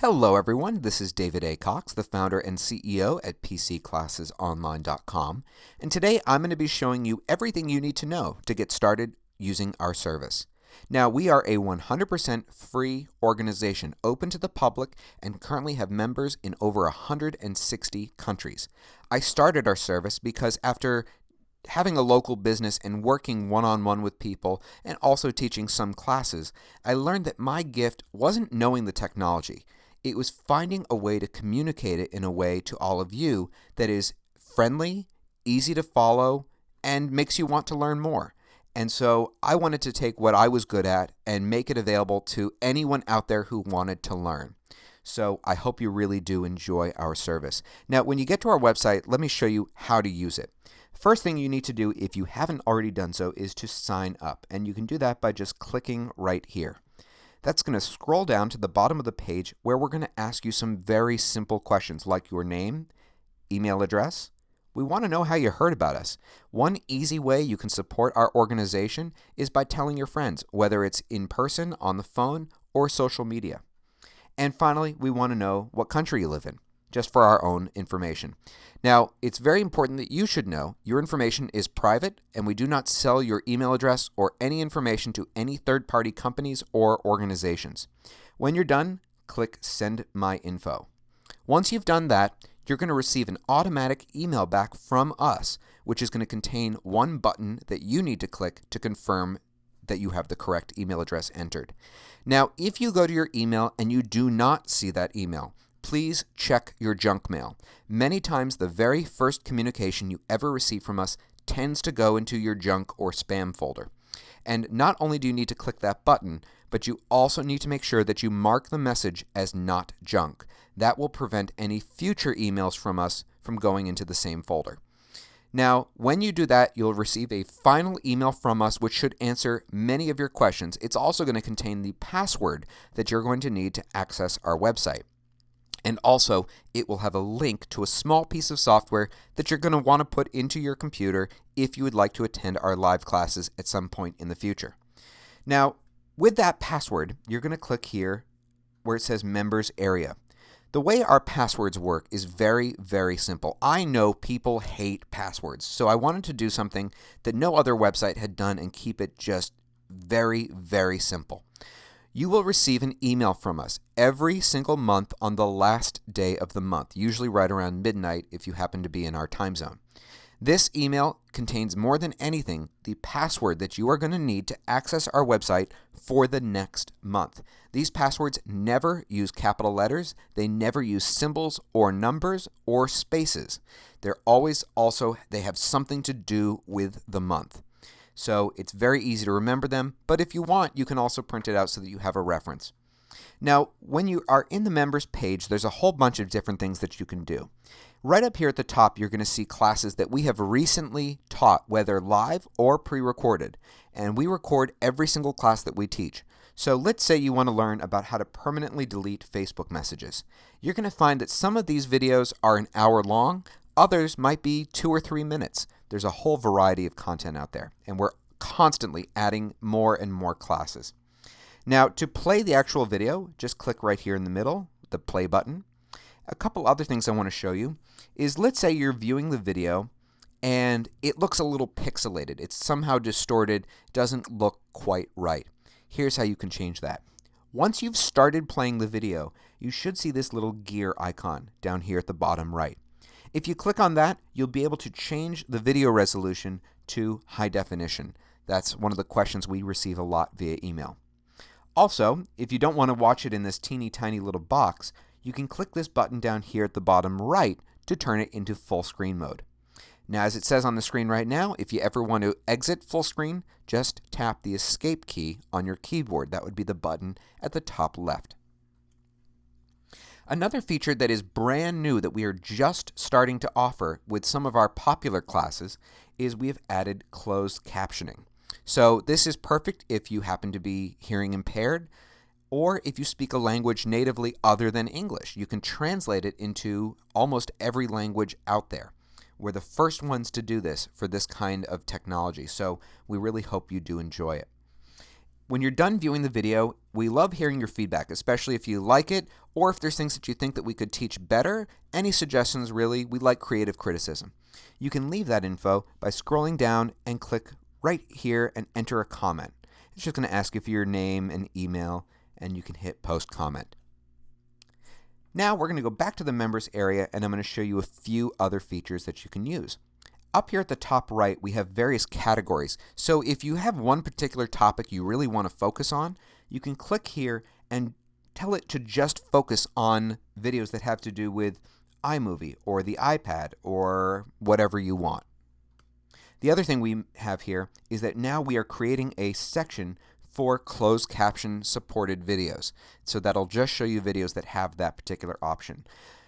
Hello everyone, this is David A. Cox, the founder and CEO at PCClassesOnline.com, and today I'm going to be showing you everything you need to know to get started using our service. Now, we are a 100% free organization, open to the public, and currently have members in over 160 countries. I started our service because after having a local business and working one-on-one with people and also teaching some classes, I learned that my gift wasn't knowing the technology. It was finding a way to communicate it in a way to all of you that is friendly, easy to follow, and makes you want to learn more. And so I wanted to take what I was good at and make it available to anyone out there who wanted to learn. So I hope you really do enjoy our service. Now, when you get to our website, let me show you how to use it. First thing you need to do, if you haven't already done so, is to sign up. And you can do that by just clicking right here. That's going to scroll down to the bottom of the page where we're going to ask you some very simple questions like your name, email address. We want to know how you heard about us. One easy way you can support our organization is by telling your friends, whether it's in person, on the phone, or social media. And finally, we want to know what country you live in, just for our own information. Now, it's very important that you should know your information is private and we do not sell your email address or any information to any third-party companies or organizations. When you're done, click Send My Info. Once you've done that, you're going to receive an automatic email back from us, which is going to contain one button that you need to click to confirm that you have the correct email address entered. Now, if you go to your email and you do not see that email, please check your junk mail. Many times the very first communication you ever receive from us tends to go into your junk or spam folder. And not only do you need to click that button, but you also need to make sure that you mark the message as not junk. That will prevent any future emails from us from going into the same folder. Now, when you do that, you'll receive a final email from us which should answer many of your questions. It's also going to contain the password that you're going to need to access our website. And also, it will have a link to a small piece of software that you're going to want to put into your computer if you would like to attend our live classes at some point in the future. Now, with that password, you're going to click here where it says Members Area. The way our passwords work is very, very simple. I know people hate passwords, so I wanted to do something that no other website had done and keep it just very, very simple. You will receive an email from us every single month on the last day of the month, usually right around midnight if you happen to be in our time zone. This email contains more than anything the password that you are going to need to access our website for the next month. These passwords never use capital letters, they never use symbols or numbers or spaces. They have something to do with the month. So it's very easy to remember them, but if you want, you can also print it out so that you have a reference. Now, when you are in the members page, there's a whole bunch of different things that you can do. Right up here at the top, you're going to see classes that we have recently taught, whether live or pre-recorded, and we record every single class that we teach. So let's say you want to learn about how to permanently delete Facebook messages. You're going to find that some of these videos are an hour long, others might be 2 or 3 minutes. There's a whole variety of content out there, and we're constantly adding more and more classes. Now, to play the actual video, just click right here in the middle, the play button. A couple other things I want to show you is, let's say you're viewing the video and it looks a little pixelated. It's somehow distorted, doesn't look quite right. Here's how you can change that. Once you've started playing the video, you should see this little gear icon down here at the bottom right. If you click on that, you'll be able to change the video resolution to high definition. That's one of the questions we receive a lot via email. Also, if you don't want to watch it in this teeny tiny little box, you can click this button down here at the bottom right to turn it into full screen mode. Now, as it says on the screen right now, if you ever want to exit full screen, just tap the escape key on your keyboard. That would be the button at the top left. Another feature that is brand new that we are just starting to offer with some of our popular classes is we have added closed captioning. So this is perfect if you happen to be hearing impaired or if you speak a language natively other than English. You can translate it into almost every language out there. We're the first ones to do this for this kind of technology, so we really hope you do enjoy it. When you're done viewing the video, we love hearing your feedback, especially if you like it or if there's things that you think that we could teach better. Any suggestions, really, we like creative criticism. You can leave that info by scrolling down and click right here and enter a comment. It's just going to ask you for your name and email, and you can hit post comment. Now we're going to go back to the members area, and I'm going to show you a few other features that you can use. Up here at the top right, we have various categories. So if you have one particular topic you really want to focus on, you can click here and tell it to just focus on videos that have to do with iMovie or the iPad or whatever you want. The other thing we have here is that now we are creating a section for closed caption supported videos. So that'll just show you videos that have that particular option.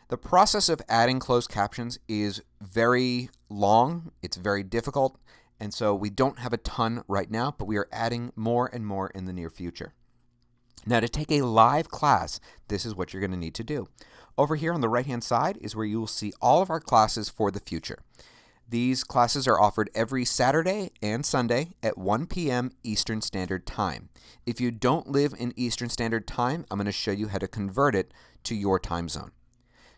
The process of adding closed captions is very long, it's very difficult, and so we don't have a ton right now, but we are adding more and more in the near future. Now, to take a live class, this is what you're going to need to do. Over here on the right-hand side is where you will see all of our classes for the future. These classes are offered every Saturday and Sunday at 1 p.m. Eastern Standard Time. If you don't live in Eastern Standard Time, I'm going to show you how to convert it to your time zone.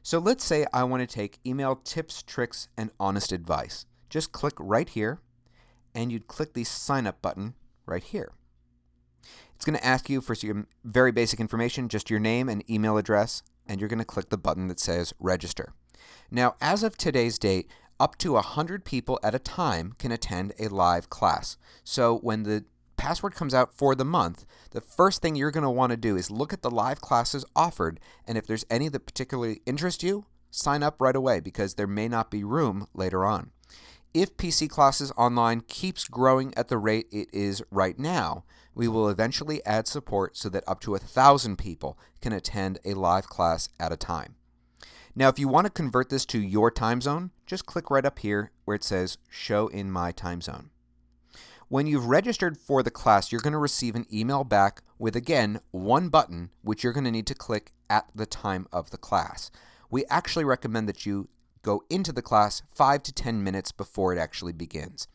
So let's say I want to take email tips, tricks, and honest advice. Just click right here, and you'd click the sign up button right here. It's going to ask you for some very basic information, just your name and email address, and you're going to click the button that says register. Now, as of today's date, up to 100 people at a time can attend a live class. So when the password comes out for the month, the first thing you're going to want to do is look at the live classes offered, and if there's any that particularly interest you, sign up right away because there may not be room later on. If PC Classes Online keeps growing at the rate it is right now, we will eventually add support so that up to 1,000 people can attend a live class at a time. Now, if you want to convert this to your time zone, just click right up here where it says Show in My Time Zone. When you've registered for the class, you're going to receive an email back with, again, one button which you're going to need to click at the time of the class. We actually recommend that you go into the class 5 to 10 minutes before it actually begins.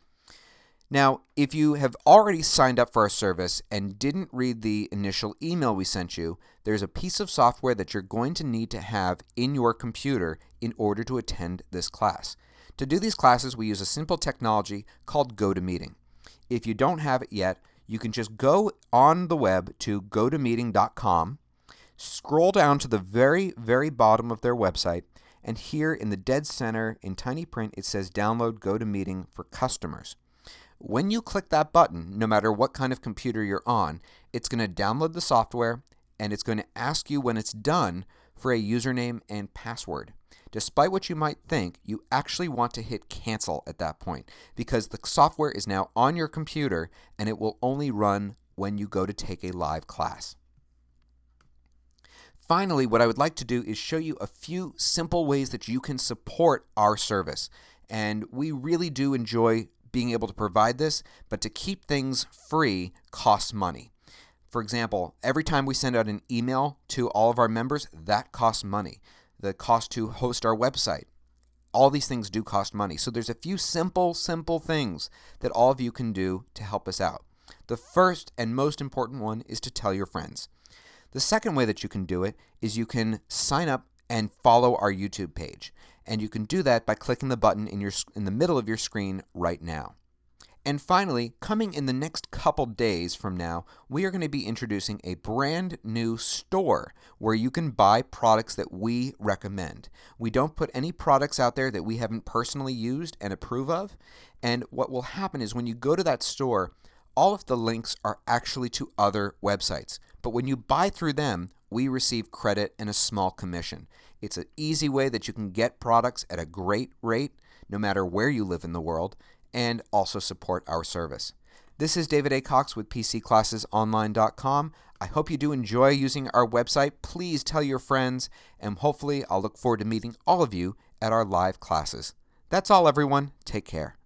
Now, if you have already signed up for our service and didn't read the initial email we sent you, there's a piece of software that you're going to need to have in your computer in order to attend this class. To do these classes, we use a simple technology called GoToMeeting. If you don't have it yet, you can just go on the web to gotomeeting.com, scroll down to the very, very bottom of their website, and here in the dead center in tiny print it says Download GoToMeeting for Customers. When you click that button, no matter what kind of computer you're on, it's going to download the software and it's going to ask you when it's done for a username and password. Despite what you might think, you actually want to hit cancel at that point because the software is now on your computer and it will only run when you go to take a live class. Finally, what I would like to do is show you a few simple ways that you can support our service. And we really do enjoy being able to provide this, but to keep things free costs money. For example, every time we send out an email to all of our members, that costs money. The cost to host our website, all these things do cost money. So there's a few simple things that all of you can do to help us out. The first and most important one is to tell your friends. The second way that you can do it is you can sign up and follow our YouTube page. And you can do that by clicking the button in the middle of your screen right now. And finally, coming in the next couple days from now, we are going to be introducing a brand new store where you can buy products that we recommend. We don't put any products out there that we haven't personally used and approve of. And what will happen is when you go to that store, all of the links are actually to other websites. But when you buy through them, we receive credit and a small commission. It's an easy way that you can get products at a great rate, no matter where you live in the world, and also support our service. This is David A. Cox with PCClassesOnline.com. I hope you do enjoy using our website. Please tell your friends, and hopefully I'll look forward to meeting all of you at our live classes. That's all, everyone. Take care.